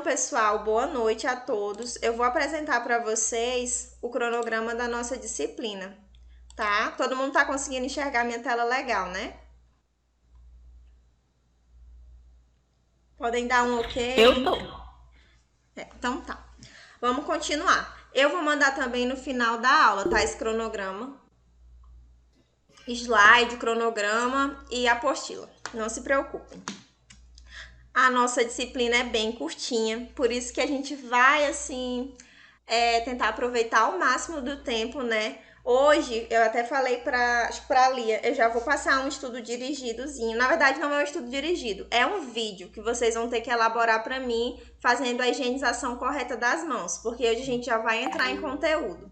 Então, pessoal, boa noite a todos. Eu vou apresentar para vocês o cronograma da nossa disciplina, tá? Todo mundo tá conseguindo enxergar minha tela legal, né? Podem dar um Eu ok? tô. Então tá. Vamos continuar. Eu vou mandar também no final da aula, tá? Esse cronograma, slide, cronograma e apostila. Não se preocupem. A nossa disciplina é bem curtinha, por isso que a gente vai, assim, tentar aproveitar ao máximo do tempo, né? Hoje, eu até falei pra Lia, eu já vou passar um estudo dirigidozinho. Na verdade, não é um estudo dirigido, é um vídeo que vocês vão ter que elaborar para mim, fazendo a higienização correta das mãos, porque hoje a gente já vai entrar em conteúdo.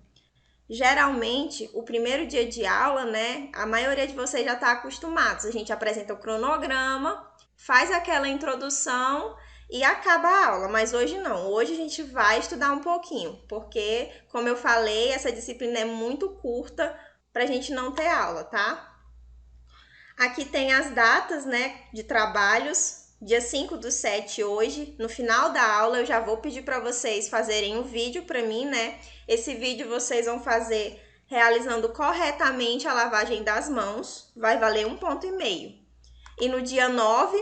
Geralmente, o primeiro dia de aula, né? A maioria de vocês já está acostumados. A gente apresenta o cronograma, faz aquela introdução e acaba a aula. Mas hoje não. Hoje a gente vai estudar um pouquinho, porque, como eu falei, essa disciplina é muito curta para a gente não ter aula, tá? Aqui tem as datas, né, de trabalhos. Dia 5/7 hoje, no final da aula, eu já vou pedir para vocês fazerem um vídeo para mim, né? Esse vídeo vocês vão fazer realizando corretamente a lavagem das mãos, vai valer 1,5 ponto. E no dia 9,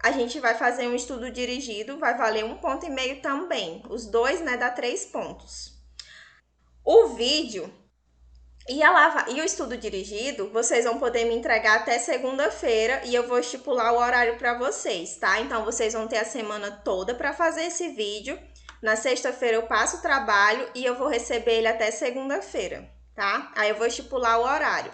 a gente vai fazer um estudo dirigido, vai valer 1,5 ponto também. Os dois, né, dá 3 pontos. O vídeo e o estudo dirigido, vocês vão poder me entregar até segunda-feira e eu vou estipular o horário para vocês, tá? Então, vocês vão ter a semana toda para fazer esse vídeo. Na sexta-feira eu passo o trabalho e eu vou receber ele até segunda-feira, tá? Aí eu vou estipular o horário.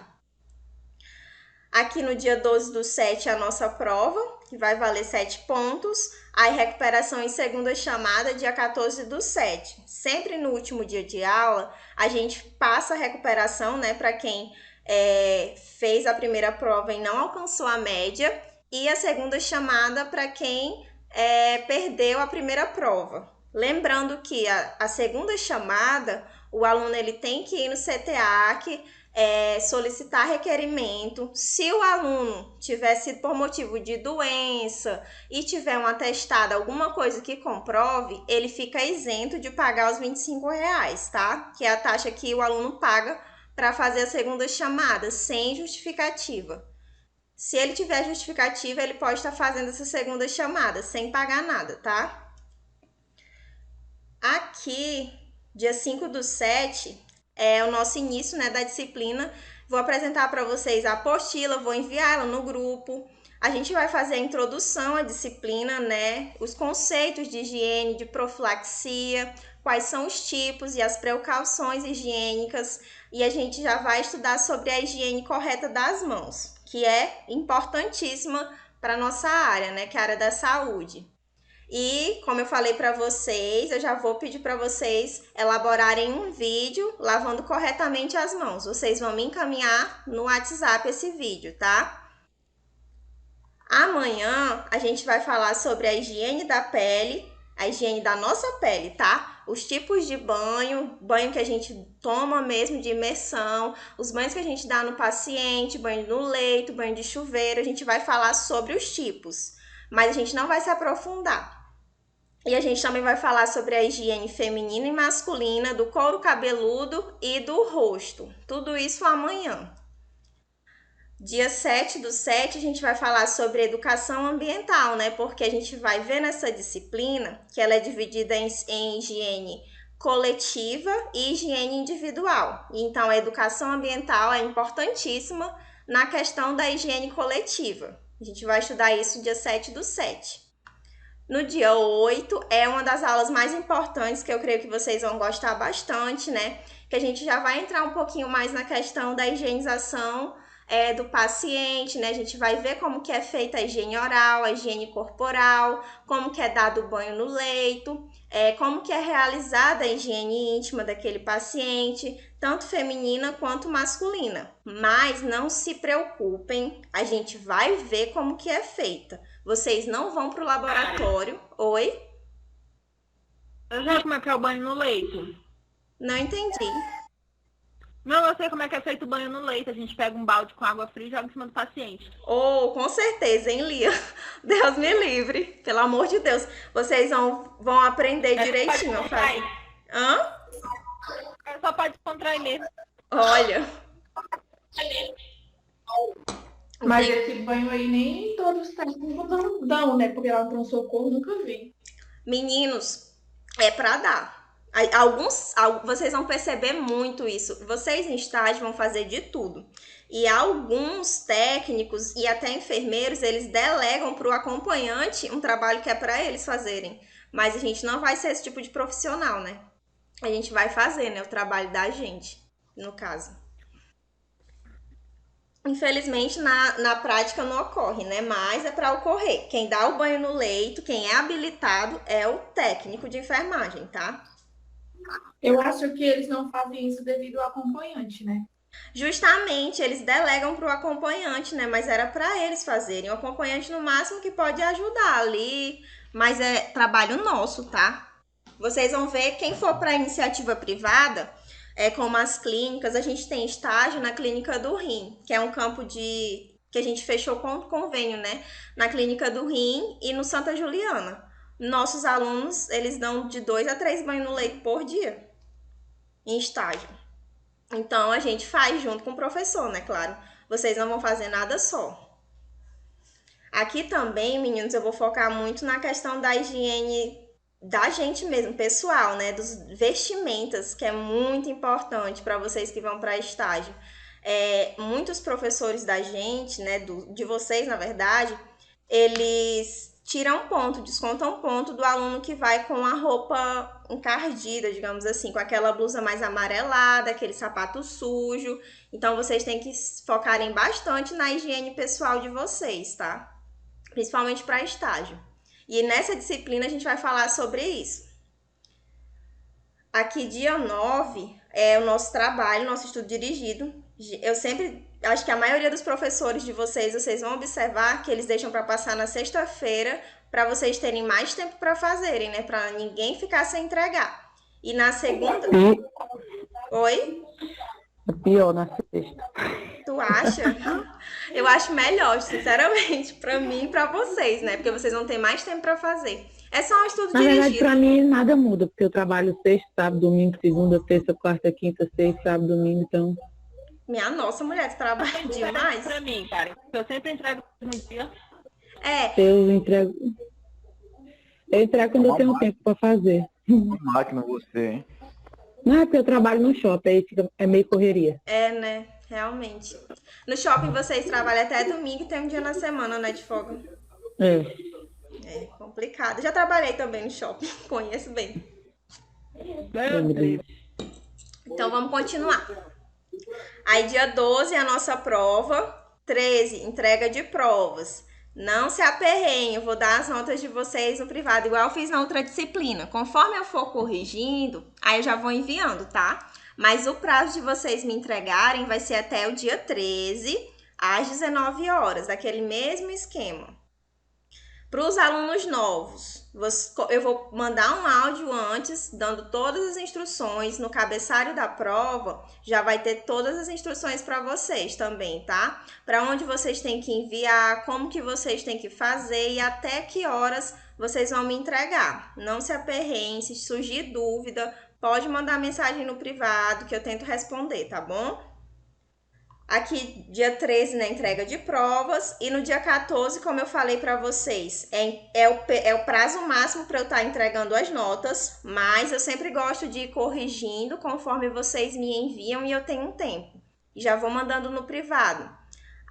Aqui no dia 12/7 a nossa prova, que vai valer 7 pontos. Aí recuperação em segunda chamada, dia 14/7. Sempre no último dia de aula, a gente passa a recuperação, né, para quem fez a primeira prova e não alcançou a média. E a segunda chamada para quem perdeu a primeira prova. Lembrando que a segunda chamada, o aluno ele tem que ir no CTEAC, solicitar requerimento. Se o aluno tiver sido por motivo de doença e tiver um atestado, alguma coisa que comprove, ele fica isento de pagar os R$ 25, tá? Que é a taxa que o aluno paga para fazer a segunda chamada, sem justificativa. Se ele tiver justificativa, ele pode estar fazendo essa segunda chamada, sem pagar nada, tá? Aqui, dia 5/7, é o nosso início, né, da disciplina. Vou apresentar para vocês a apostila, vou enviar ela no grupo. A gente vai fazer a introdução à disciplina, né, os conceitos de higiene, de profilaxia, quais são os tipos e as precauções higiênicas. E a gente já vai estudar sobre a higiene correta das mãos, que é importantíssima para a nossa área, né, que é a área da saúde. E, como eu falei para vocês, eu já vou pedir para vocês elaborarem um vídeo lavando corretamente as mãos. Vocês vão me encaminhar no WhatsApp esse vídeo, tá? Amanhã a gente vai falar sobre a higiene da pele, a higiene da nossa pele, tá? Os tipos de banho, banho que a gente toma mesmo de imersão, os banhos que a gente dá no paciente, banho no leito, banho de chuveiro, a gente vai falar sobre os tipos, mas a gente não vai se aprofundar. E a gente também vai falar sobre a higiene feminina e masculina, do couro cabeludo e do rosto. Tudo isso amanhã. Dia 7/7 a gente vai falar sobre educação ambiental, né? Porque a gente vai ver nessa disciplina que ela é dividida em higiene coletiva e higiene individual. Então, a educação ambiental é importantíssima na questão da higiene coletiva. A gente vai estudar isso dia 7/7. No dia 8 é uma das aulas mais importantes que eu creio que vocês vão gostar bastante, né? Que a gente já vai entrar um pouquinho mais na questão da higienização do paciente, né? A gente vai ver como que é feita a higiene oral, a higiene corporal, como que é dado o banho no leito, como que é realizada a higiene íntima daquele paciente, tanto feminina quanto masculina. Mas não se preocupem, a gente vai ver como que é feita. Vocês não vão para o laboratório. Oi? Eu já como é que é o banho no leito? Não entendi. Não, eu sei como é que é feito o banho no leito. A gente pega um balde com água fria e joga em cima do paciente. Oh, com certeza, hein, Lia? Deus me livre. Pelo amor de Deus. Vocês vão aprender É só pra direitinho a fazer. descontrair. Hã? É só pra descontrair mesmo. Olha. Mas esse banho aí nem todos os técnicos dão, né? Porque lá no pronto-socorro nunca vi. Meninos, é pra dar. Vocês vão perceber muito isso. Vocês em estágio vão fazer de tudo. E alguns técnicos e até enfermeiros, eles delegam para o acompanhante um trabalho que é para eles fazerem. Mas a gente não vai ser esse tipo de profissional, né? A gente vai fazer, né, o trabalho da gente, no caso. Infelizmente, na prática não ocorre, né? Mas é para ocorrer. Quem dá o banho no leito, quem é habilitado, é o técnico de enfermagem, tá? Eu acho que eles não fazem isso devido ao acompanhante, né? Justamente, eles delegam para o acompanhante, né? Mas era para eles fazerem. O acompanhante, no máximo, que pode ajudar ali, mas é trabalho nosso, tá? Vocês vão ver, quem for para iniciativa privada, como as clínicas, a gente tem estágio na Clínica do Rim, que é um campo que a gente fechou com convênio, né? Na Clínica do Rim e no Santa Juliana. Nossos alunos, eles dão de 2 a 3 banhos no leito por dia, em estágio. Então, a gente faz junto com o professor, né? Claro. Vocês não vão fazer nada só. Aqui também, meninos, eu vou focar muito na questão da higiene da gente mesmo, pessoal, né? Dos vestimentas, que é muito importante para vocês que vão para estágio. Muitos professores da gente, né? De vocês, na verdade, eles tiram ponto, descontam ponto do aluno que vai com a roupa encardida, digamos assim, com aquela blusa mais amarelada, aquele sapato sujo. Então, vocês têm que focarem bastante na higiene pessoal de vocês, tá? Principalmente para estágio. E nessa disciplina a gente vai falar sobre isso. Aqui, dia 9, é o nosso trabalho, nosso estudo dirigido. Eu sempre acho que a maioria dos professores de vocês vão observar que eles deixam para passar na sexta-feira para vocês terem mais tempo para fazerem, né? Para ninguém ficar sem entregar. E na segunda. Oi? É pior na sexta. Tu acha? Eu acho melhor, sinceramente, para mim e para vocês, né? Porque vocês vão ter mais tempo para fazer. É só um estudo Na verdade, dirigido. pra mim nada muda, porque eu trabalho sexta, sábado, domingo, segunda, terça, quarta, quinta, sexta, sábado, domingo, então. Minha nossa, mulher, tu trabalha demais. Pra mim, cara. Eu sempre entrego no dia. Eu entrego quando eu tenho tempo pra fazer. Máquina você, hein? Não é porque eu trabalho no shopping, aí é meio correria. Né? Realmente. No shopping vocês trabalham até domingo e tem um dia na semana, né, de folga. É complicado. Já trabalhei também no shopping, conheço bem. Então vamos continuar. Aí dia 12 é a nossa prova. 13, entrega de provas. Não se aperrenhem, eu vou dar as notas de vocês no privado, igual eu fiz na outra disciplina. Conforme eu for corrigindo, aí eu já vou enviando, tá? Mas o prazo de vocês me entregarem vai ser até o dia 13, às 19 horas, aquele mesmo esquema. Para os alunos novos, eu vou mandar um áudio antes, dando todas as instruções. No cabeçalho da prova, já vai ter todas as instruções para vocês também, tá? Para onde vocês têm que enviar, como que vocês têm que fazer e até que horas vocês vão me entregar. Não se aperreiem, se surgir dúvida, pode mandar mensagem no privado que eu tento responder, tá bom? Aqui, dia 13, na entrega de provas. E no dia 14, como eu falei para vocês, é o prazo máximo para eu estar entregando as notas. Mas eu sempre gosto de ir corrigindo conforme vocês me enviam e eu tenho um tempo. E já vou mandando no privado.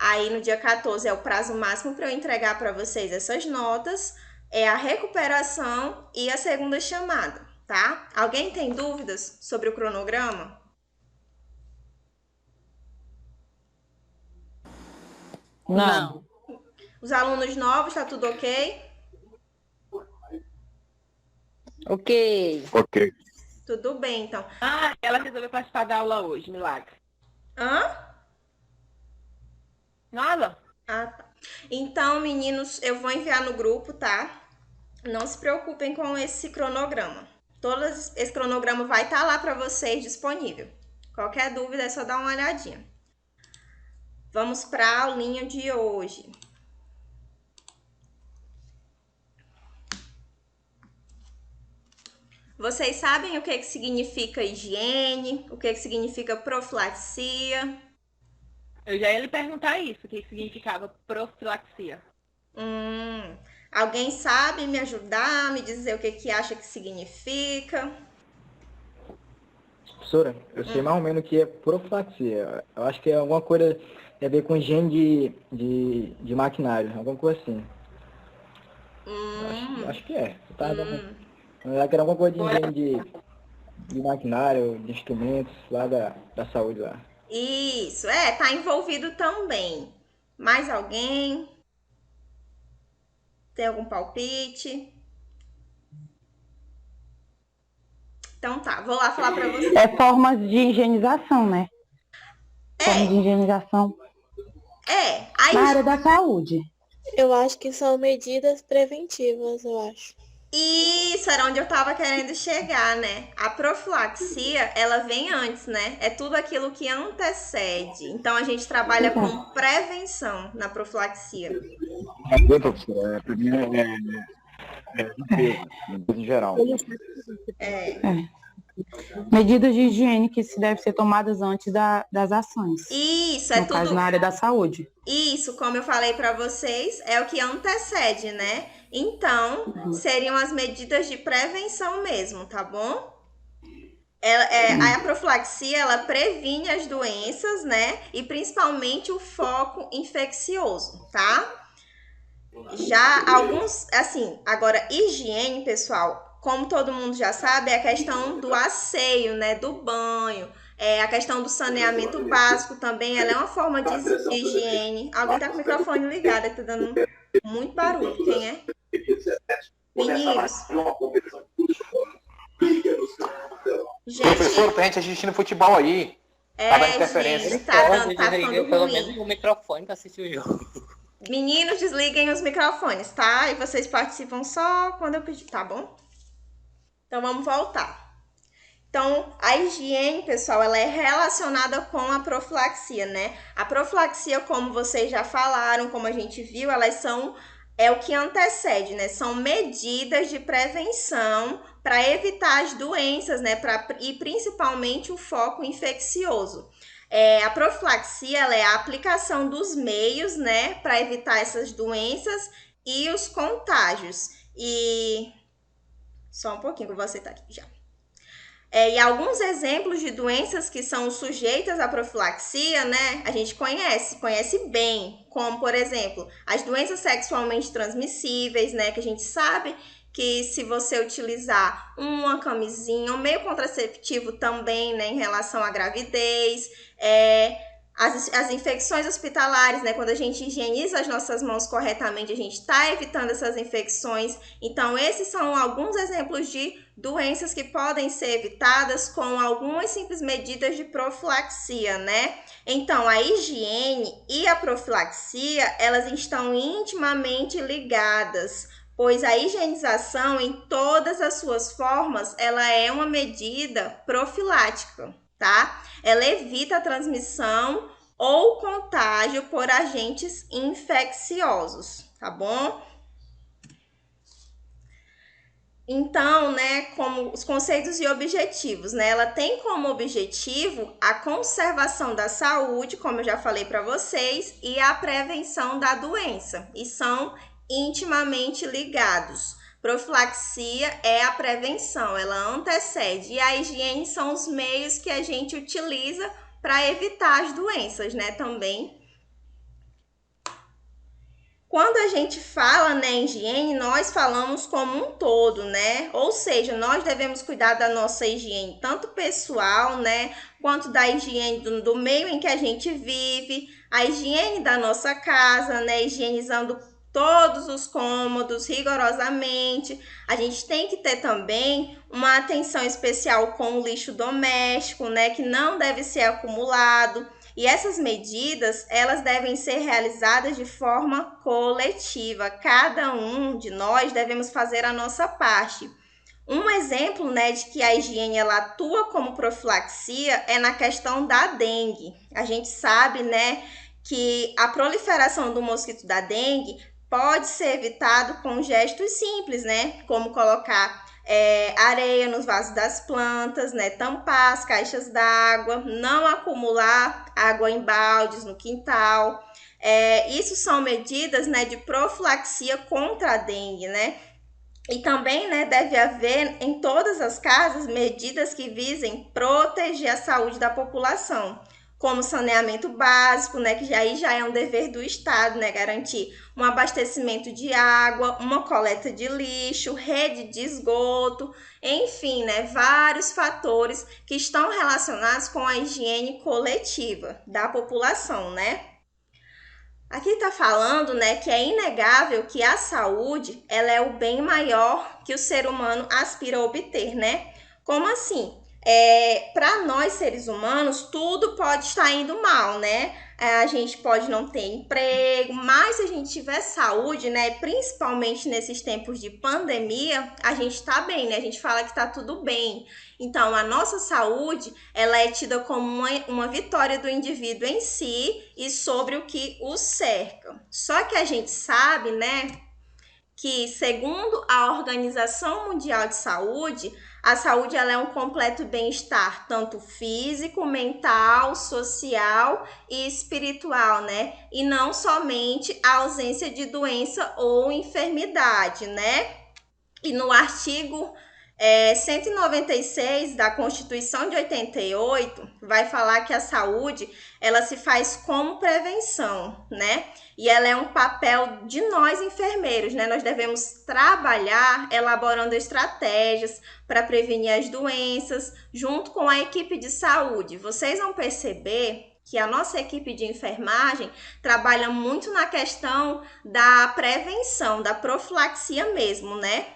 Aí, no dia 14, é o prazo máximo para eu entregar para vocês essas notas. É a recuperação e a segunda chamada, tá? Alguém tem dúvidas sobre o cronograma? Não. Os alunos novos, tá tudo ok? Ok. Ok. Tudo bem, então. Ah, ela resolveu participar da aula hoje, milagre. Hã? Nada? Ah, tá. Então, meninos, eu vou enviar no grupo, tá? Não se preocupem com esse cronograma. Esse cronograma vai estar lá para vocês disponível, Qualquer dúvida é só dar uma olhadinha. Vamos para a aulinha de hoje. Vocês sabem o que significa higiene? O que significa profilaxia? Eu já ia lhe perguntar isso, o que significava profilaxia. Alguém sabe me ajudar, me dizer o que acha que significa? Professora, eu sei mais ou menos o que é profilaxia. Eu acho que é alguma coisa a ver com higiene de maquinário, alguma coisa assim. Acho que é. Eu que era alguma coisa de higiene de maquinário, de instrumentos lá da saúde lá. Isso, tá envolvido também. Mais alguém? Tem algum palpite? Então tá, vou lá falar pra vocês. É formas de higienização, né? Formas de higienização Aí, na área da saúde. Eu acho que são medidas preventivas, eu acho. isso era onde eu tava querendo chegar, né? A profilaxia, ela vem antes, né? É tudo aquilo que antecede. Então, a gente trabalha com prevenção na profilaxia. Professora, pra mim limpeza, em geral. Medidas de higiene que se devem ser tomadas antes das ações. Isso, no caso, na área da saúde. Isso, como eu falei para vocês, é o que antecede, né? Então, seriam as medidas de prevenção mesmo, tá bom? A profilaxia, ela previne as doenças, né? E principalmente o foco infeccioso, tá? Já alguns, assim, agora higiene, pessoal, como todo mundo já sabe, é a questão do asseio, né? Do banho. A questão do saneamento básico também, ela é uma forma de higiene. Alguém tá com o microfone ligado, tá dando muito barulho. Quem é? Meninos. Professor, tem gente assistindo futebol aí. Tá dando interferência. Gente, tá ficando pelo ruim. menos o microfone pra assistir o jogo. Meninos, desliguem os microfones, tá? E vocês participam só quando eu pedir, tá bom? Então, vamos voltar. Então, a higiene, pessoal, ela é relacionada com a profilaxia, né? A profilaxia, como vocês já falaram, como a gente viu, é o que antecede, né? São medidas de prevenção para evitar as doenças, né? E principalmente o foco infeccioso. A profilaxia, ela é a aplicação dos meios, né? Para evitar essas doenças e os contágios. E só um pouquinho que eu vou aceitar aqui já. E alguns exemplos de doenças que são sujeitas à profilaxia, né? A gente conhece bem, como, por exemplo, as doenças sexualmente transmissíveis, né? Que a gente sabe que se você utilizar uma camisinha, um meio contraceptivo também, né? Em relação à gravidez, as infecções hospitalares, né? Quando a gente higieniza as nossas mãos corretamente, a gente está evitando essas infecções. Então, esses são alguns exemplos de doenças que podem ser evitadas com algumas simples medidas de profilaxia, né? Então, a higiene e a profilaxia, elas estão intimamente ligadas, pois a higienização, em todas as suas formas, ela é uma medida profilática, tá? Ela evita a transmissão ou contágio por agentes infecciosos, tá bom? Então, né, como os conceitos e objetivos, né? Ela tem como objetivo a conservação da saúde, como eu já falei para vocês, e a prevenção da doença, e são intimamente ligados. Profilaxia é a prevenção, ela antecede, e a higiene são os meios que a gente utiliza para evitar as doenças, né, também. Quando a gente fala, né, em higiene, nós falamos como um todo, né? Ou seja, nós devemos cuidar da nossa higiene, tanto pessoal, né, quanto da higiene do meio em que a gente vive, a higiene da nossa casa, né, higienizando todos os cômodos rigorosamente. A gente tem que ter também uma atenção especial com o lixo doméstico, né, que não deve ser acumulado. E essas medidas, elas devem ser realizadas de forma coletiva. Cada um de nós devemos fazer a nossa parte. Um exemplo, né, de que a higiene ela atua como profilaxia é na questão da dengue. A gente sabe, né, que a proliferação do mosquito da dengue pode ser evitado com gestos simples, né, como colocar areia nos vasos das plantas, né, tampar as caixas d'água, não acumular água em baldes no quintal. Isso são medidas, né, de profilaxia contra a dengue, né? E também, né, deve haver em todas as casas medidas que visem proteger a saúde da população, como saneamento básico, né, que já é um dever do Estado, né, garantir um abastecimento de água, uma coleta de lixo, rede de esgoto, enfim, né, vários fatores que estão relacionados com a higiene coletiva da população, né? Aqui está falando, né, que é inegável que a saúde ela é o bem maior que o ser humano aspira a obter, né? Como assim? Para nós, seres humanos, tudo pode estar indo mal, né? A gente pode não ter emprego, mas se a gente tiver saúde, né, principalmente nesses tempos de pandemia, a gente está bem, né? A gente fala que está tudo bem. Então, a nossa saúde, ela é tida como uma vitória do indivíduo em si e sobre o que o cerca. Só que a gente sabe, né, que segundo a Organização Mundial de Saúde, a saúde ela é um completo bem-estar, tanto físico, mental, social e espiritual, né? E não somente a ausência de doença ou enfermidade, né? E no artigo 196 da Constituição de 88 vai falar que a saúde ela se faz como prevenção, né? E ela é um papel de nós enfermeiros, né? Nós devemos trabalhar elaborando estratégias para prevenir as doenças junto com a equipe de saúde. Vocês vão perceber que a nossa equipe de enfermagem trabalha muito na questão da prevenção, da profilaxia mesmo, né?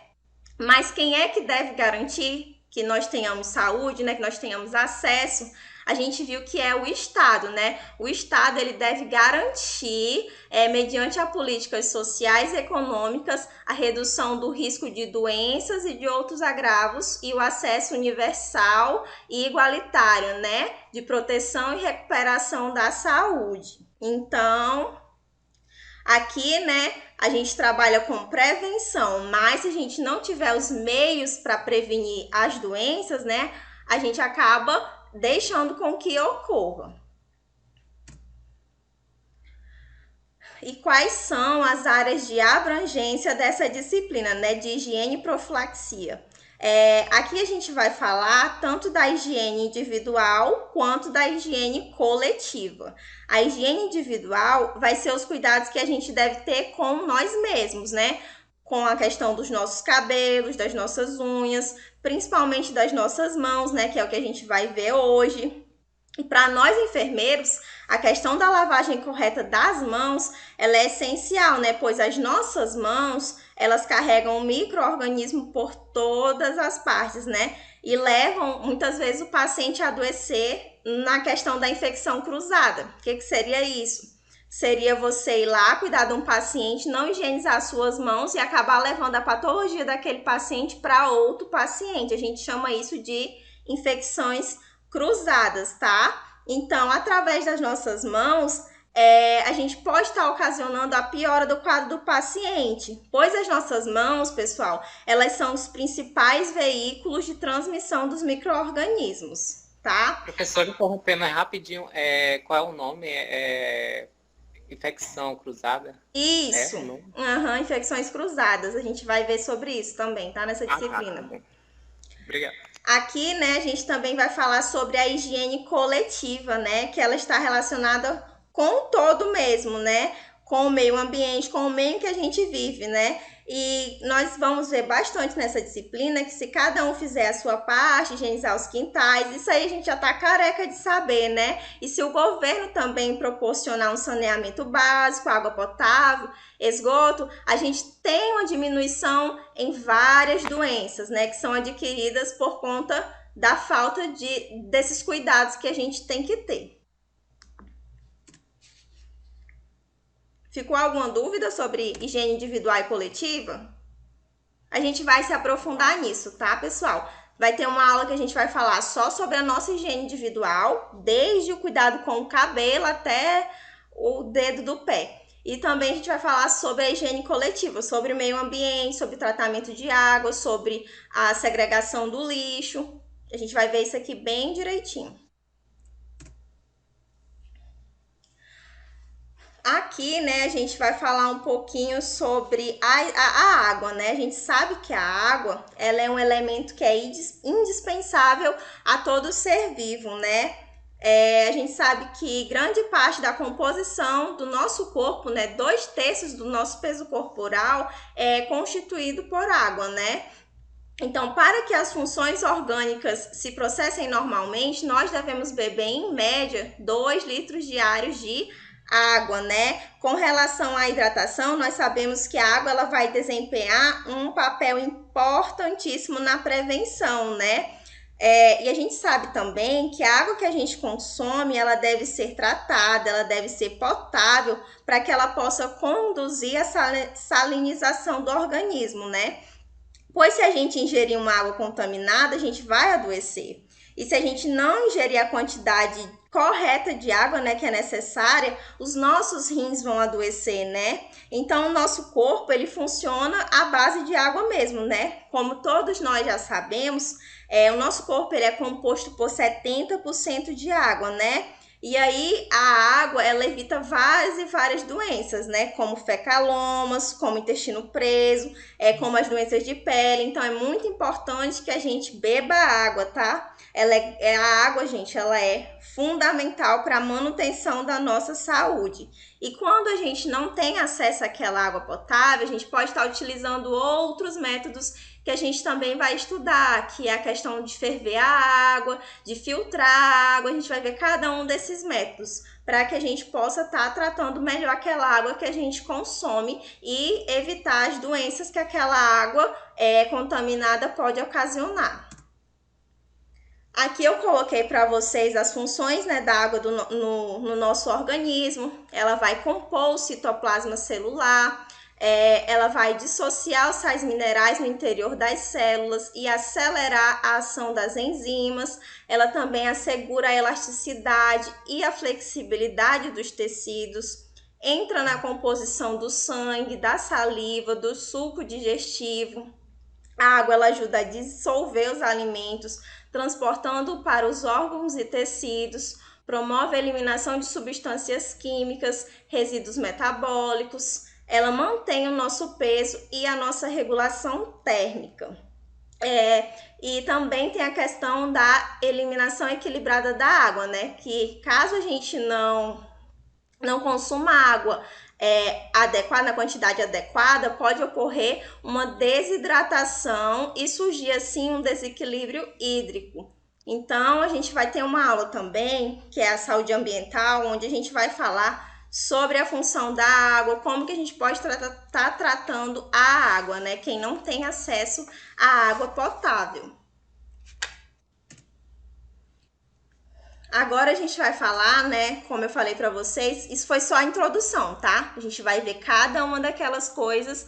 Mas quem é que deve garantir que nós tenhamos saúde, né, que nós tenhamos acesso? A gente viu que é o Estado, né? O Estado ele deve garantir, mediante as políticas sociais e econômicas, a redução do risco de doenças e de outros agravos e o acesso universal e igualitário, né, de proteção e recuperação da saúde. Então, aqui, né, a gente trabalha com prevenção, mas se a gente não tiver os meios para prevenir as doenças, né, a gente acaba deixando com que ocorra. E quais são as áreas de abrangência dessa disciplina, né, de higiene e profilaxia? Aqui a gente vai falar tanto da higiene individual quanto da higiene coletiva. A higiene individual vai ser os cuidados que a gente deve ter com nós mesmos, né? Com a questão dos nossos cabelos, das nossas unhas, principalmente das nossas mãos, né? Que é o que a gente vai ver hoje. E para nós enfermeiros, a questão da lavagem correta das mãos, ela é essencial, né? Pois as nossas mãos, elas carregam um micro-organismo por todas as partes, né? E levam, muitas vezes, o paciente a adoecer na questão da infecção cruzada. O que seria isso? Seria você ir lá cuidar de um paciente, não higienizar suas mãos e acabar levando a patologia daquele paciente para outro paciente. A gente chama isso de infecções cruzadas, tá? Então, através das nossas mãos, a gente pode estar ocasionando a piora do quadro do paciente, pois as nossas mãos, pessoal, elas são os principais veículos de transmissão dos micro-organismos, tá? Professor, interrompendo rapidinho, qual é o nome? Infecção cruzada? Isso, infecções cruzadas, a gente vai ver sobre isso também, tá? Nessa disciplina. Tá. Obrigado. Aqui, né, a gente também vai falar sobre a higiene coletiva, né, que ela está relacionada com o todo mesmo, né, com o meio ambiente, com o meio que a gente vive, né, e nós vamos ver bastante nessa disciplina que se cada um fizer a sua parte, higienizar os quintais, isso aí a gente já tá careca de saber, né, e se o governo também proporcionar um saneamento básico, água potável, esgoto, a gente tem uma diminuição em várias doenças, né, que são adquiridas por conta da falta desses cuidados que a gente tem que ter. Ficou alguma dúvida sobre higiene individual e coletiva? a gente vai se aprofundar nisso, tá, pessoal? Vai ter uma aula que a gente vai falar só sobre a nossa higiene individual, desde o cuidado com o cabelo até o dedo do pé. E também a gente vai falar sobre a higiene coletiva, sobre o meio ambiente, sobre o tratamento de água, sobre a segregação do lixo. A gente vai ver isso aqui bem direitinho. Aqui, né, a gente vai falar um pouquinho sobre a água, né? A gente sabe que a água, ela é um elemento que é indispensável a todo ser vivo, né? A gente sabe que grande parte da composição do nosso corpo, né, 2/3 do nosso peso corporal é constituído por água, né? Então, para que as funções orgânicas se processem normalmente, nós devemos beber, em média, 2 litros diários de água, né? Com relação à hidratação, nós sabemos que a água ela vai desempenhar um papel importantíssimo na prevenção, né? E a gente sabe também que a água que a gente consome, ela deve ser tratada, ela deve ser potável para que ela possa conduzir a salinização do organismo, né? Pois se a gente ingerir uma água contaminada, a gente vai adoecer. E se a gente não ingerir a quantidade correta de água, né, que é necessária, os nossos rins vão adoecer, né? Então, o nosso corpo, ele funciona à base de água mesmo, né? Como todos nós já sabemos, o nosso corpo ele é composto por 70% de água, né? E aí, a água, ela evita várias e várias doenças, né? Como fecalomas, como intestino preso, como as doenças de pele. Então, é muito importante que a gente beba água, tá? A água, gente, ela é fundamental para a manutenção da nossa saúde. E quando a gente não tem acesso àquela água potável, a gente pode estar utilizando outros métodos que a gente também vai estudar, que é a questão de ferver a água, de filtrar a água. A gente vai ver cada um desses métodos para que a gente possa estar tratando melhor aquela água que a gente consome e evitar as doenças que aquela água contaminada pode ocasionar. Aqui eu coloquei para vocês as funções, né, da água no nosso organismo. Ela vai compor o citoplasma celular, ela vai dissociar os sais minerais no interior das células e acelerar a ação das enzimas. Ela também assegura a elasticidade e a flexibilidade dos tecidos. Entra na composição do sangue, da saliva, do suco digestivo. A água ela ajuda a dissolver os alimentos, transportando para os órgãos e tecidos, promove a eliminação de substâncias químicas, resíduos metabólicos, ela mantém o nosso peso e a nossa regulação térmica. E também tem a questão da eliminação equilibrada da água, né? Que caso a gente não consuma água adequada, na quantidade adequada, pode ocorrer uma desidratação e surgir assim um desequilíbrio hídrico. Então, a gente vai ter uma aula também, que é a saúde ambiental, onde a gente vai falar sobre a função da água, como que a gente pode estar tratando a água, né? Quem não tem acesso à água potável. Agora a gente vai falar, né, como eu falei para vocês, isso foi só a introdução, tá? A gente vai ver cada uma daquelas coisas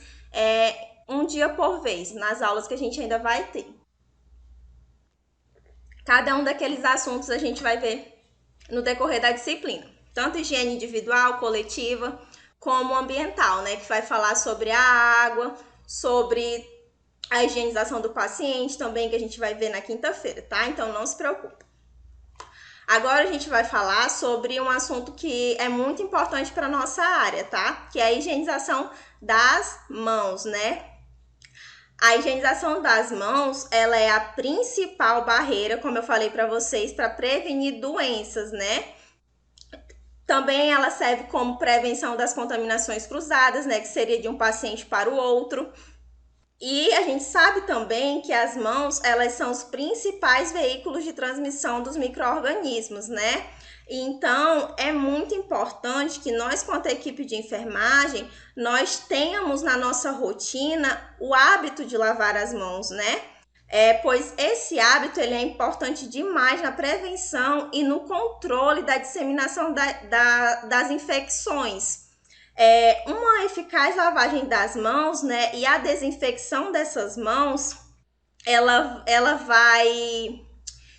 um dia por vez, nas aulas que a gente ainda vai ter. Cada um daqueles assuntos a gente vai ver no decorrer da disciplina. Tanto higiene individual, coletiva, como ambiental, né? Que vai falar sobre a água, sobre a higienização do paciente também, que a gente vai ver na quinta-feira, tá? Então, não se preocupe. Agora, a gente vai falar sobre um assunto que é muito importante para a nossa área, tá? Que é a higienização das mãos, né? A higienização das mãos, ela é a principal barreira, como eu falei para vocês, para prevenir doenças, né? Também ela serve como prevenção das contaminações cruzadas, né, que seria de um paciente para o outro. E a gente sabe também que as mãos, elas são os principais veículos de transmissão dos micro-organismos, né? Então, é muito importante que nós, quanto a equipe de enfermagem, nós tenhamos na nossa rotina o hábito de lavar as mãos, né? Pois esse hábito ele é importante demais na prevenção e no controle da disseminação das infecções. Uma eficaz lavagem das mãos, né, e a desinfecção dessas mãos, ela vai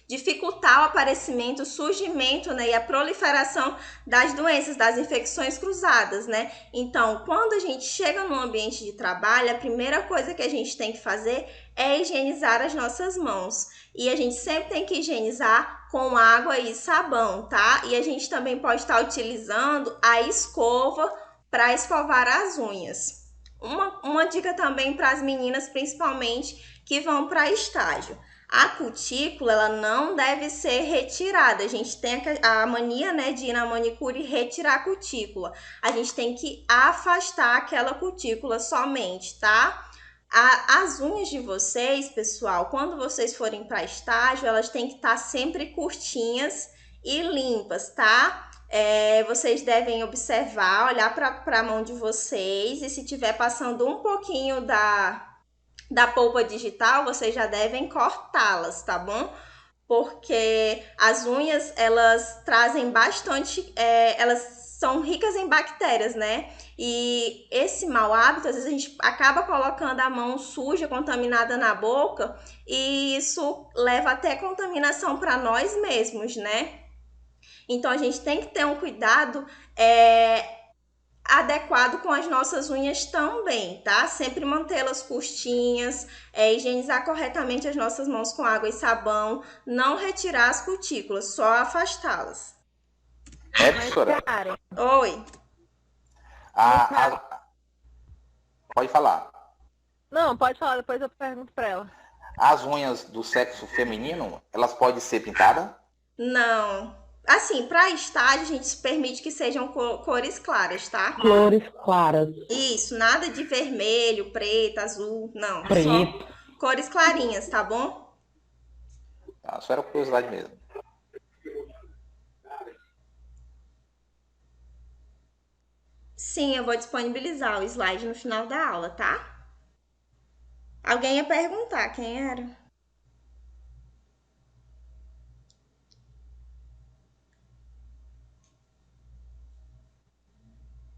dificultar o aparecimento, o surgimento, né, e a proliferação das doenças, das infecções cruzadas, né? Então, quando a gente chega no ambiente de trabalho, a primeira coisa que a gente tem que fazer é higienizar as nossas mãos. E a gente sempre tem que higienizar com água e sabão, tá? E a gente também pode estar utilizando a escova para escovar as unhas. Uma dica também para as meninas, principalmente, que vão para estágio. A cutícula, ela não deve ser retirada. A gente tem a mania, né, de ir na manicure e retirar a cutícula. A gente tem que afastar aquela cutícula somente, tá? As unhas de vocês, pessoal, quando vocês forem para estágio, elas têm que estar sempre curtinhas e limpas, tá? Vocês devem observar, olhar para a mão de vocês e se tiver passando um pouquinho da polpa digital, vocês já devem cortá-las, tá bom? Porque as unhas, elas trazem bastante, elas são ricas em bactérias, né? E esse mau hábito, às vezes a gente acaba colocando a mão suja, contaminada na boca, e isso leva até contaminação para nós mesmos, né? Então, a gente tem que ter um cuidado adequado com as nossas unhas também, tá? Sempre mantê-las curtinhas, higienizar corretamente as nossas mãos com água e sabão, não retirar as cutículas, só afastá-las. Professora, Oi. pode falar. Não, pode falar, depois eu pergunto pra ela. As unhas do sexo feminino, elas podem ser pintadas? Não. Assim, para estágio, a gente se permite que sejam cores claras, tá? Cores claras. Isso, nada de vermelho, preto, azul, não. Preto. Só cores clarinhas, tá bom? Só era curiosidade mesmo. Sim, eu vou disponibilizar o slide no final da aula, tá? Alguém ia perguntar quem era?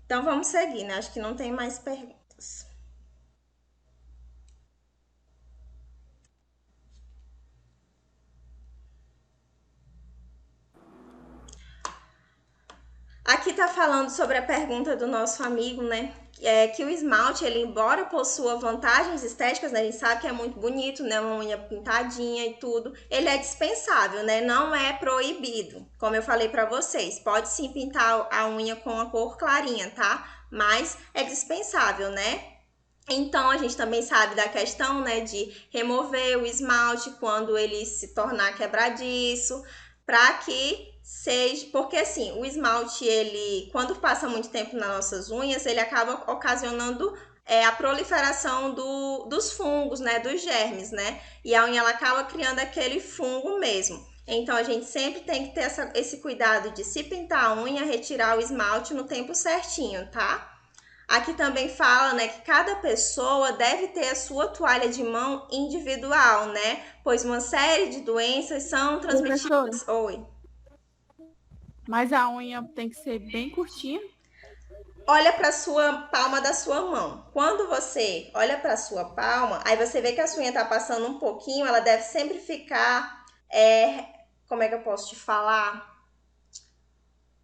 Então vamos seguir, né? Acho que não tem mais perguntas. Aqui tá falando sobre a pergunta do nosso amigo, né? Que o esmalte, ele, embora possua vantagens estéticas, né? A gente sabe que é muito bonito, né? Uma unha pintadinha e tudo. Ele é dispensável, né? Não é proibido. Como eu falei pra vocês, pode sim pintar a unha com a cor clarinha, tá? Mas é dispensável, né? Então, a gente também sabe da questão, né? De remover o esmalte quando ele se tornar quebradiço, para que seja, porque assim, o esmalte, ele, quando passa muito tempo nas nossas unhas, ele acaba ocasionando a proliferação dos fungos, né, dos germes, né, e a unha, ela acaba criando aquele fungo mesmo. Então, a gente sempre tem que ter esse cuidado de, se pintar a unha, retirar o esmalte no tempo certinho, tá? Aqui também fala, né, que cada pessoa deve ter a sua toalha de mão individual, né, pois uma série de doenças são transmitidas... Oi. Mas a unha tem que ser bem curtinha. Olha para a sua palma da sua mão. Quando você olha para a sua palma, aí você vê que a sua unha tá passando um pouquinho, ela deve sempre ficar, como é que eu posso te falar?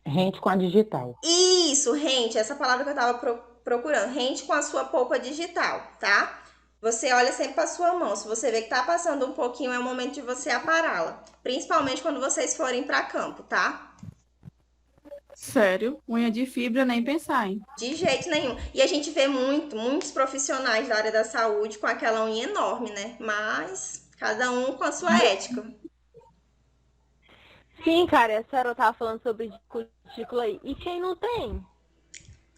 Rente com a digital. Isso, rente, essa palavra que eu tava procurando. Rente com a sua polpa digital, tá? Você olha sempre para a sua mão. Se você vê que tá passando um pouquinho, é o momento de você apará-la. Principalmente quando vocês forem para campo, tá? Sério? Unha de fibra, nem pensar, hein? De jeito nenhum. E a gente vê muitos profissionais da área da saúde com aquela unha enorme, né? Mas cada um com a sua ética. Sim, cara, a senhora tava falando sobre cutícula aí. E quem não tem?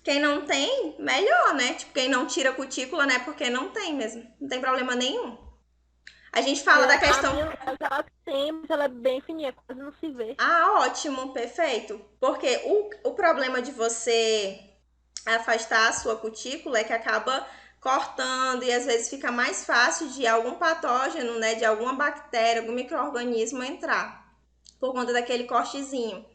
Quem não tem, melhor, né? Tipo, quem não tira cutícula, né? Porque não tem mesmo. Não tem problema nenhum. A gente fala da questão... Ela tem, mas ela é bem fininha, quase não se vê. Ah, ótimo, perfeito. Porque o problema de você afastar a sua cutícula é que acaba cortando e às vezes fica mais fácil de algum patógeno, né? De alguma bactéria, algum micro-organismo entrar. Por conta daquele cortezinho.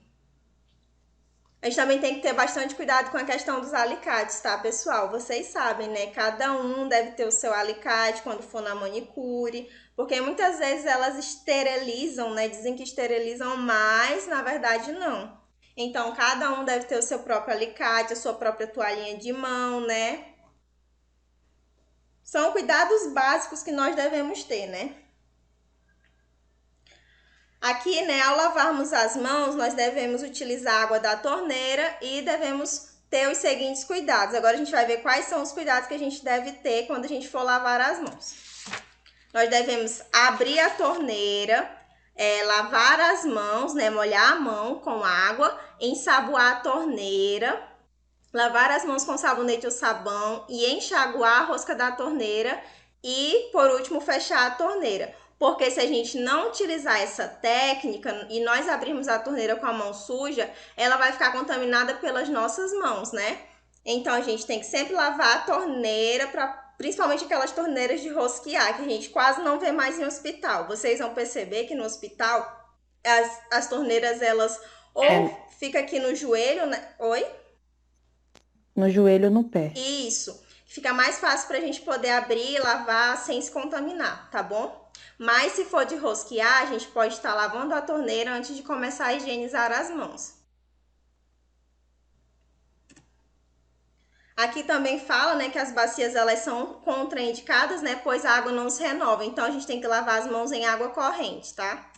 A gente também tem que ter bastante cuidado com a questão dos alicates, tá, pessoal? Vocês sabem, né? Cada um deve ter o seu alicate quando for na manicure, porque muitas vezes elas esterilizam, né? Dizem que esterilizam, mas na verdade não. Então, cada um deve ter o seu próprio alicate, a sua própria toalhinha de mão, né? São cuidados básicos que nós devemos ter, né? Aqui, né, ao lavarmos as mãos, nós devemos utilizar a água da torneira e devemos ter os seguintes cuidados. Agora a gente vai ver quais são os cuidados que a gente deve ter quando a gente for lavar as mãos. Nós devemos abrir a torneira, lavar as mãos, né, molhar a mão com água, ensaboar a torneira, lavar as mãos com sabonete ou sabão e enxaguar a rosca da torneira e, por último, fechar a torneira. Porque se a gente não utilizar essa técnica e nós abrirmos a torneira com a mão suja, ela vai ficar contaminada pelas nossas mãos, né? Então, a gente tem que sempre lavar a torneira, principalmente aquelas torneiras de rosquear, que a gente quase não vê mais em hospital. Vocês vão perceber que no hospital, as torneiras, elas ou fica aqui no joelho, né? Oi? No joelho ou no pé. Isso. Fica mais fácil pra gente poder abrir e lavar sem se contaminar, tá bom? Mas se for de rosquear, a gente pode estar lavando a torneira antes de começar a higienizar as mãos. Aqui também fala, né, que as bacias elas são contraindicadas, né, pois a água não se renova. Então a gente tem que lavar as mãos em água corrente, tá?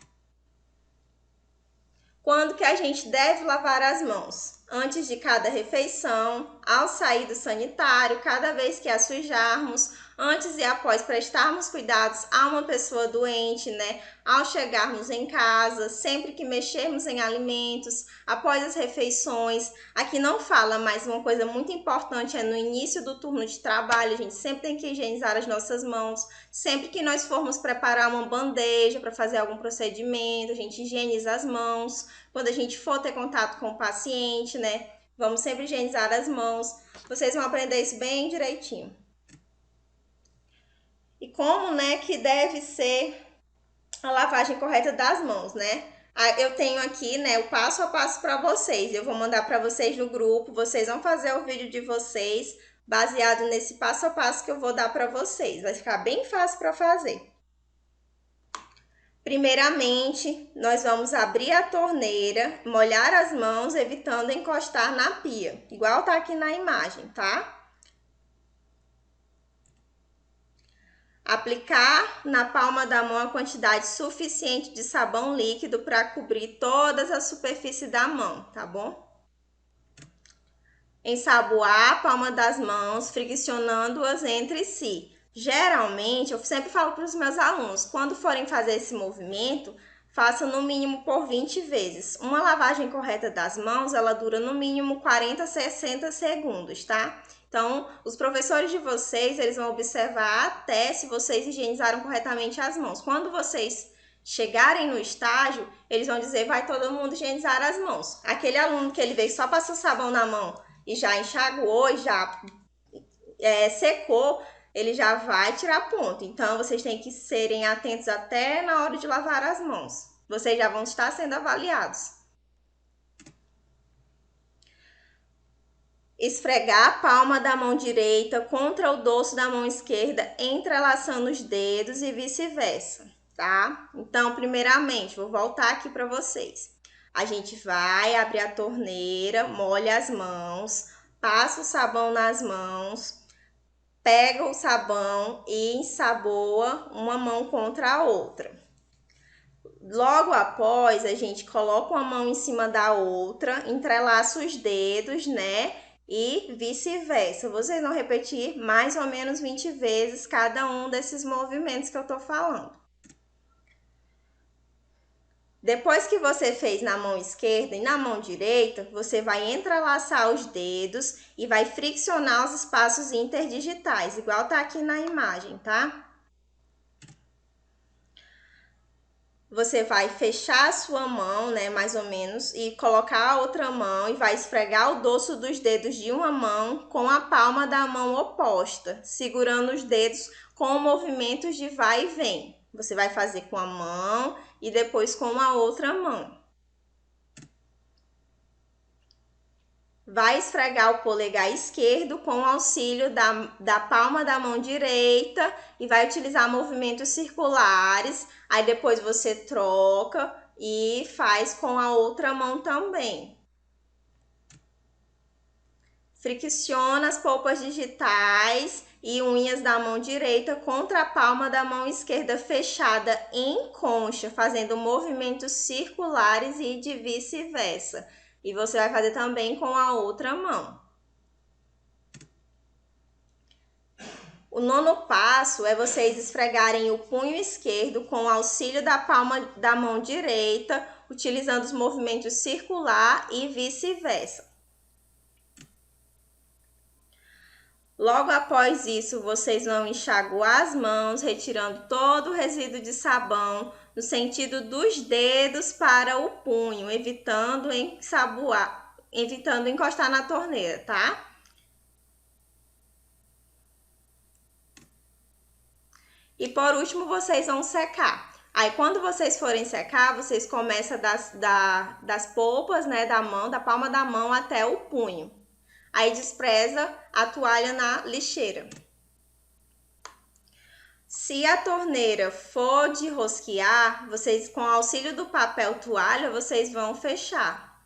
Quando que a gente deve lavar as mãos? Antes de cada refeição, ao sair do sanitário, cada vez que a sujarmos, antes e após prestarmos cuidados a uma pessoa doente, né? Ao chegarmos em casa, sempre que mexermos em alimentos, após as refeições. Aqui não fala, mas uma coisa muito importante é no início do turno de trabalho, a gente sempre tem que higienizar as nossas mãos. Sempre que nós formos preparar uma bandeja para fazer algum procedimento, a gente higieniza as mãos. Quando a gente for ter contato com o paciente, né? Vamos sempre higienizar as mãos. Vocês vão aprender isso bem direitinho. E como, né, que deve ser a lavagem correta das mãos, né? Eu tenho aqui, né, o passo a passo para vocês. Eu vou mandar para vocês no grupo. Vocês vão fazer o vídeo de vocês baseado nesse passo a passo que eu vou dar para vocês. Vai ficar bem fácil para fazer. Primeiramente, nós vamos abrir a torneira, molhar as mãos, evitando encostar na pia, igual tá aqui na imagem, tá? Aplicar na palma da mão a quantidade suficiente de sabão líquido para cobrir todas as superfícies da mão, tá bom? Ensaboar a palma das mãos, friccionando-as entre si. Geralmente, eu sempre falo para os meus alunos, quando forem fazer esse movimento, façam no mínimo por 20 vezes. Uma lavagem correta das mãos, ela dura no mínimo 40 a 60 segundos, tá? Então, os professores de vocês, eles vão observar até se vocês higienizaram corretamente as mãos. Quando vocês chegarem no estágio, eles vão dizer, vai todo mundo higienizar as mãos. Aquele aluno que ele veio só passou sabão na mão e já enxaguou, e já secou, ele já vai tirar ponto. Então, vocês têm que serem atentos até na hora de lavar as mãos. Vocês já vão estar sendo avaliados. Esfregar a palma da mão direita contra o dorso da mão esquerda, entrelaçando os dedos e vice-versa, tá? Então, primeiramente, vou voltar aqui para vocês. A gente vai abrir a torneira, molha as mãos, passa o sabão nas mãos, pega o sabão e ensaboa uma mão contra a outra. Logo após, a gente coloca uma mão em cima da outra, entrelaça os dedos, né? E vice-versa. Vocês vão repetir mais ou menos 20 vezes cada um desses movimentos que eu tô falando. Depois que você fez na mão esquerda e na mão direita, você vai entrelaçar os dedos e vai friccionar os espaços interdigitais, igual tá aqui na imagem, tá? Você vai fechar a sua mão, né, mais ou menos, e colocar a outra mão e vai esfregar o dorso dos dedos de uma mão com a palma da mão oposta, segurando os dedos com movimentos de vai e vem. Você vai fazer com a mão e depois com a outra mão. vai esfregar o polegar esquerdo com o auxílio da palma da mão direita e vai utilizar movimentos circulares. Aí depois você troca e faz com a outra mão também. Fricciona as polpas digitais e unhas da mão direita contra a palma da mão esquerda fechada em concha, fazendo movimentos circulares e de vice-versa. E você vai fazer também com a outra mão. O nono passo é vocês esfregarem o punho esquerdo com o auxílio da palma da mão direita, utilizando os movimentos circular e vice-versa. Logo após isso, vocês vão enxaguar as mãos, retirando todo o resíduo de sabão no sentido dos dedos para o punho, evitando encostar na torneira, tá? E por último, vocês vão secar. Aí, quando vocês forem secar, vocês começam das polpas, né, da mão, da palma da mão até o punho. Aí despreza a toalha na lixeira. Se a torneira for de rosquear, vocês, com o auxílio do papel toalha, vocês vão fechar.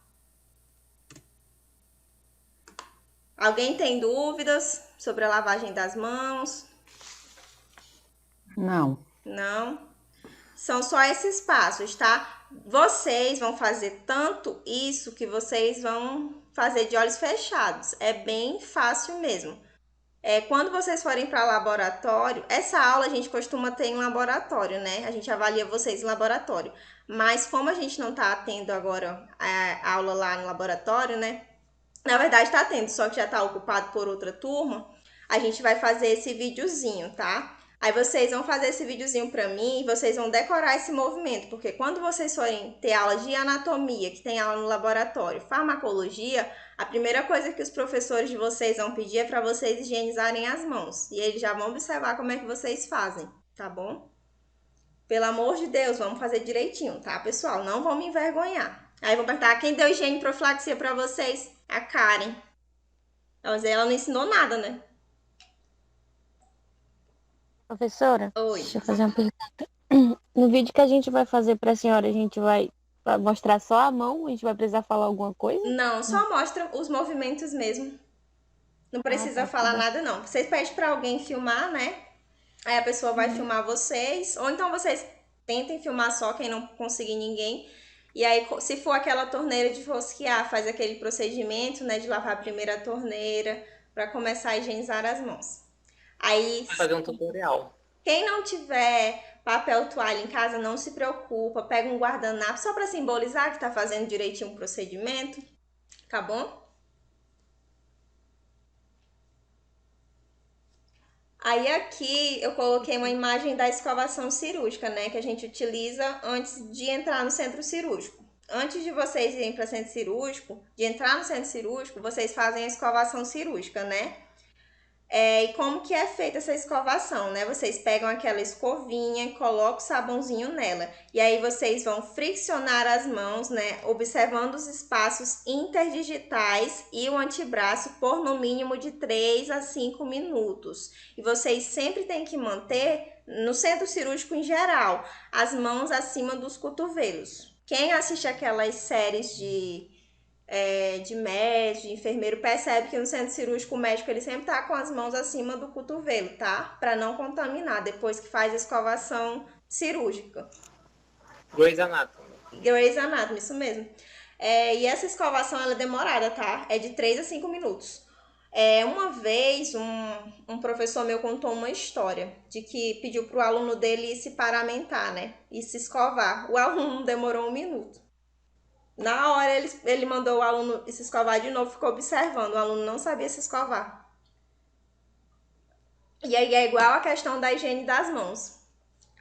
Alguém tem dúvidas sobre a lavagem das mãos? Não. Não? São só esses passos, tá? Vocês vão fazer tanto isso que vocês vão fazer de olhos fechados. É bem fácil mesmo. Quando vocês forem para laboratório, essa aula a gente costuma ter em laboratório, né? A gente avalia vocês em laboratório. Mas como a gente não tá tendo agora a aula lá no laboratório, né? Na verdade tá tendo, só que já tá ocupado por outra turma. A gente vai fazer esse videozinho, tá? Aí vocês vão fazer esse videozinho para mim e vocês vão decorar esse movimento, porque quando vocês forem ter aula de anatomia, que tem aula no laboratório, farmacologia, a primeira coisa que os professores de vocês vão pedir é para vocês higienizarem as mãos. E eles já vão observar como é que vocês fazem, tá bom? Pelo amor de Deus, vamos fazer direitinho, tá, pessoal? Não vão me envergonhar. Aí vou perguntar, quem deu higiene e profilaxia para vocês? A Karen. Mas ela não ensinou nada, né? Professora, Oi. deixa eu fazer uma pergunta. No vídeo que a gente vai fazer para a senhora, a gente vai mostrar só a mão? A gente vai precisar falar alguma coisa? Não, só mostra os movimentos mesmo. Não precisa falar nada, não. Vocês pedem para alguém filmar, né? Aí a pessoa vai filmar vocês. Ou então vocês tentem filmar só, quem não conseguir ninguém. E aí, se for aquela torneira de rosquear, faz aquele procedimento, né? De lavar primeiro a torneira, para começar a higienizar as mãos. Aí, Fazer um tutorial. quem não tiver papel toalha em casa, não se preocupa. Pega um guardanapo só para simbolizar que tá fazendo direitinho o procedimento. Tá bom? Aí aqui eu coloquei uma imagem da escovação cirúrgica, né? Que a gente utiliza antes de entrar no centro cirúrgico. Antes de vocês irem para o centro cirúrgico, de entrar no centro cirúrgico, vocês fazem a escovação cirúrgica, né? E como que é feita essa escovação, né? Vocês pegam aquela escovinha, colocam o sabãozinho nela. E aí vocês vão friccionar as mãos, né? Observando os espaços interdigitais e o antebraço por no mínimo de 3 a 5 minutos. E vocês sempre têm que manter, no centro cirúrgico em geral, as mãos acima dos cotovelos. Quem assiste aquelas séries de médico, de enfermeiro, percebe que no centro cirúrgico o médico ele sempre tá com as mãos acima do cotovelo, tá? Para não contaminar depois que faz a escovação cirúrgica. Grey's Anatomy. Grey's Anatomy, isso mesmo. E essa escovação ela é demorada, tá? É de 3 a 5 minutos. Uma vez um professor meu contou uma história de que pediu pro aluno dele se paramentar, né? E se escovar. O aluno demorou 1 minuto. Na hora ele mandou o aluno se escovar de novo, ficou observando. O aluno não sabia se escovar. E aí é igual a questão da higiene das mãos.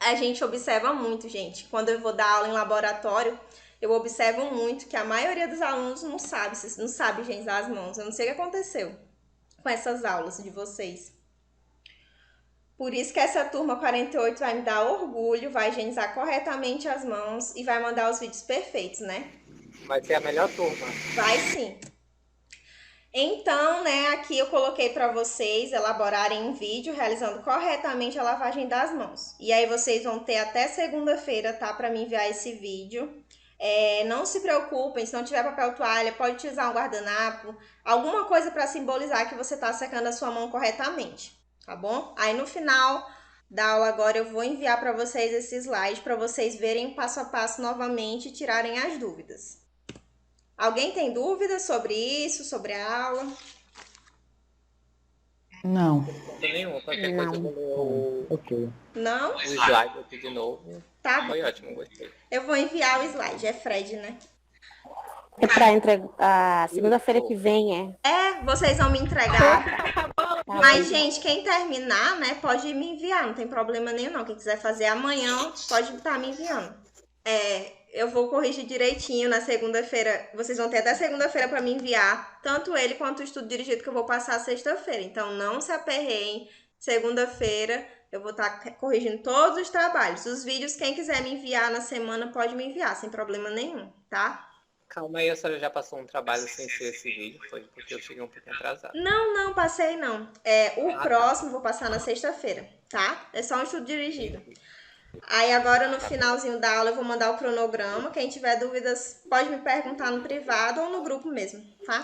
A gente observa muito, gente. Quando eu vou dar aula em laboratório, eu observo muito que a maioria dos alunos não sabe higienizar as mãos. Eu não sei o que aconteceu com essas aulas de vocês. Por isso que essa turma 48 vai me dar orgulho, vai higienizar corretamente as mãos e vai mandar os vídeos perfeitos, né? Vai ser a melhor turma. Vai sim. Então, né, aqui eu coloquei para vocês elaborarem um vídeo realizando corretamente a lavagem das mãos. E aí vocês vão ter até segunda-feira, tá, para me enviar esse vídeo. Não se preocupem, se não tiver papel toalha, pode utilizar um guardanapo, alguma coisa para simbolizar que você está secando a sua mão corretamente, tá bom? Aí no final da aula agora eu vou enviar para vocês esse slide para vocês verem passo a passo novamente e tirarem as dúvidas. Alguém tem dúvidas sobre isso, sobre a aula? Não. Não tem nenhum, qualquer coisa eu vou ler Ok. Não? o slide aqui de novo. Tá bom. Foi ótimo, gostei. Eu vou enviar o slide, é Fred, né? É pra entregar segunda-feira que vem, Vocês vão me entregar. Tá Mas, gente, quem terminar, né, pode me enviar, não tem problema nenhum, não. Quem quiser fazer amanhã, pode estar me enviando. Eu vou corrigir direitinho na segunda-feira. Vocês vão ter até segunda-feira para me enviar, tanto ele quanto o estudo dirigido que eu vou passar sexta-feira. Então, não se aperreiem. Segunda-feira eu vou estar corrigindo todos os trabalhos. Os vídeos, quem quiser me enviar na semana, pode me enviar, sem problema nenhum, tá? Calma aí, a senhora já passou um trabalho sem ser esse vídeo, foi porque eu cheguei um pouquinho atrasado. Não, passei não. O próximo eu vou passar na sexta-feira, tá? É só um estudo dirigido. Aí agora no finalzinho da aula eu vou mandar o cronograma. Quem tiver dúvidas pode me perguntar no privado ou no grupo mesmo, tá?